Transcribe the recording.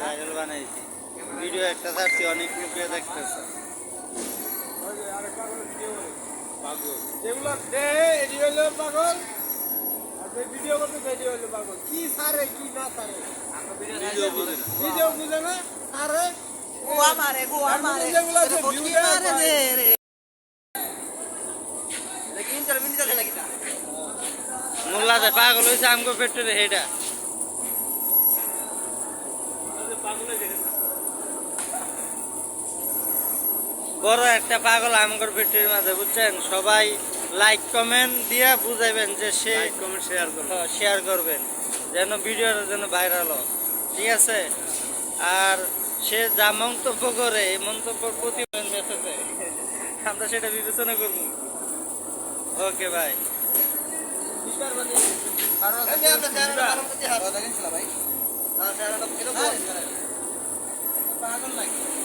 viral বানাইছি video একটা ছাড়ছি অনেক লোকে দেখতেছে পাগল যেগুলো এটি হলো পাগল আর ভিডিও করতে এটি হলো পাগল কি সারে কি না সারে ভিডিও বুঝে না ভিডিও বুঝে না সারে গোয়া মারে যেগুলো আছে ভিউ মারে দে রে লেকিন চল মিনি চলে লাগিটা মোল্লাতে পাগল হইছে আমগো পেটরে হেডা বড় একটা পাগল আমগর পেটের মাঝে বুঝছেন সবাই লাইক কমেন্ট দিয়া বুঝাইবেন যে সে কমেন্ট শেয়ার করুন শেয়ার করবেন যেন ভিডিওটা যেন ভাইরাল হয় ঠিক আছে আর সে যা মন্তব্য করে এই মন্তব্যের প্রতি মেসেজে আমরা সেটা বিবেচনা করব ওকে ভাই ভাই পাগল নাকি